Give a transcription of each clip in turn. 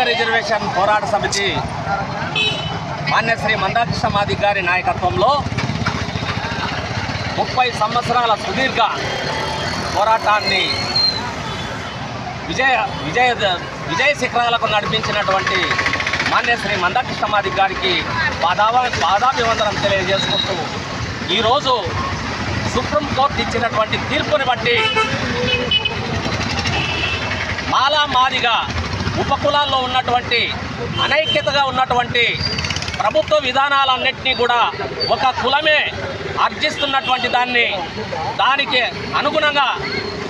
Reservation పోరాట సమితి మాన్యశ్రీ మందాకృష్ణ మాదిగ గారి నాయకత్వంలో 30 సంవత్సరాల సుదీర్ఘ పోరాటాన్ని విజయ శిఖరాలకు నడిపించినటువంటి మాన్యశ్రీ మందాకృష్ణ మాదిగ గారికి పాదాభివందనం తెలియజేసుకుంటూ ఈరోజు సుప్రీంకోర్టు ఇచ్చినటువంటి తీర్పుని బట్టి మాలా మాదిగ ఉపకులాల్లో ఉన్నటువంటి అనైక్యతగా ఉన్నటువంటి ప్రభుత్వ విధానాలన్నింటినీ కూడా ఒక కులమే అర్జిస్తున్నటువంటి దానికి అనుగుణంగా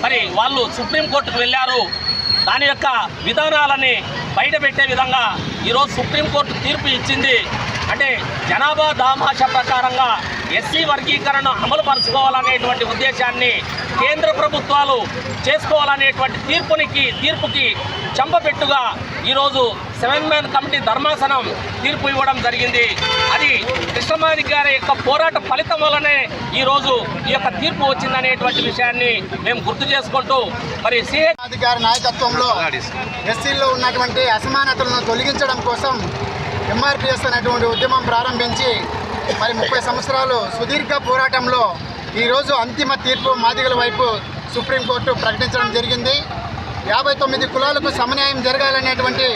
మరి వాళ్ళు సుప్రీంకోర్టుకు వెళ్ళారు. దాని యొక్క విధానాలని బయటపెట్టే విధంగా ఈరోజు సుప్రీంకోర్టు తీర్పు ఇచ్చింది. అంటే జనాభా దామాషా ప్రకారంగా ఎస్సీ వర్గీకరణ అమలు పరచుకోవాలనేటువంటి ఉద్దేశాన్ని కేంద్ర ప్రభుత్వాలు చేసుకోవాలనేటువంటి తీర్పుకి చెంపపెట్టుగా ఈరోజు 7 మ్యాన్ కమిటీ ధర్మాసనం తీర్పు ఇవ్వడం జరిగింది. అది కృష్ణమాదిగ గారి యొక్క పోరాట ఫలితం వల్లనే ఈరోజు ఈ యొక్క తీర్పు వచ్చిందనేటువంటి విషయాన్ని మేము గుర్తు చేసుకుంటూ మరి సిహెచ్ గారి నాయకత్వంలో ఎస్సీల్లో ఉన్నటువంటి అసమానతలను తొలగించడం కోసం ఎంఆర్పిఎస్ అనేటువంటి ఉద్యమం ప్రారంభించి మరి 30 సంవత్సరాలు సుదీర్ఘ పోరాటంలో ఈరోజు అంతిమ తీర్పు మాదిగల వైపు సుప్రీంకోర్టు ప్రకటించడం జరిగింది. 59 కులాలకు సమన్యాయం జరగాలనేటువంటి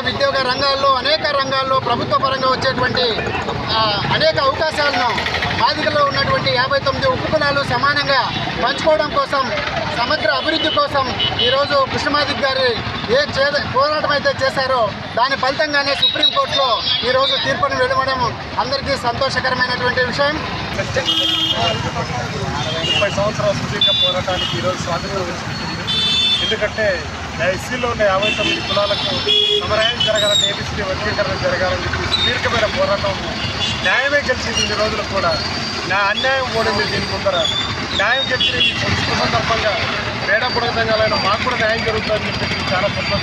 విద్యోగ రంగాల్లో అనేక రంగాల్లో ప్రభుత్వ పరంగా వచ్చేటువంటి అనేక అవకాశాలను మాదిగలో ఉన్నటువంటి 59 ఉపకులాలు సమానంగా పంచుకోవడం కోసం సమగ్ర అభివృద్ధి కోసం ఈరోజు కృష్ణమాదిగ గారు పోరాటం అయితే చేశారో దాని ఫలితంగానే సుప్రీంకోర్టులో ఈరోజు తీర్పును వెలువడం అందరికీ సంతోషకరమైనటువంటి విషయం. 30 సంవత్సరాల సుదీర్ఘ పోరాటానికి ఈరోజు స్వాతంత్రం వచ్చింది. ఎందుకంటే ఎస్సీలో ఉన్న 59 కులాలకు సమన్యాయం జరగాలని, ఏబిసిడి వర్గీకరణ జరగాలని చెప్పి సుదీర్ఘమైన పోరాటం న్యాయమే గెలిచింది. ఇన్ని రోజులు కూడా అన్యాయం ఓడింది. దీని ముందర న్యాయం గెలిచిన ఈ సందర్భంగా పేద పొడగ సంఘాలైన మాకు కూడా న్యాయం జరుగుతుందని చెప్పి చాలా సంతోషం.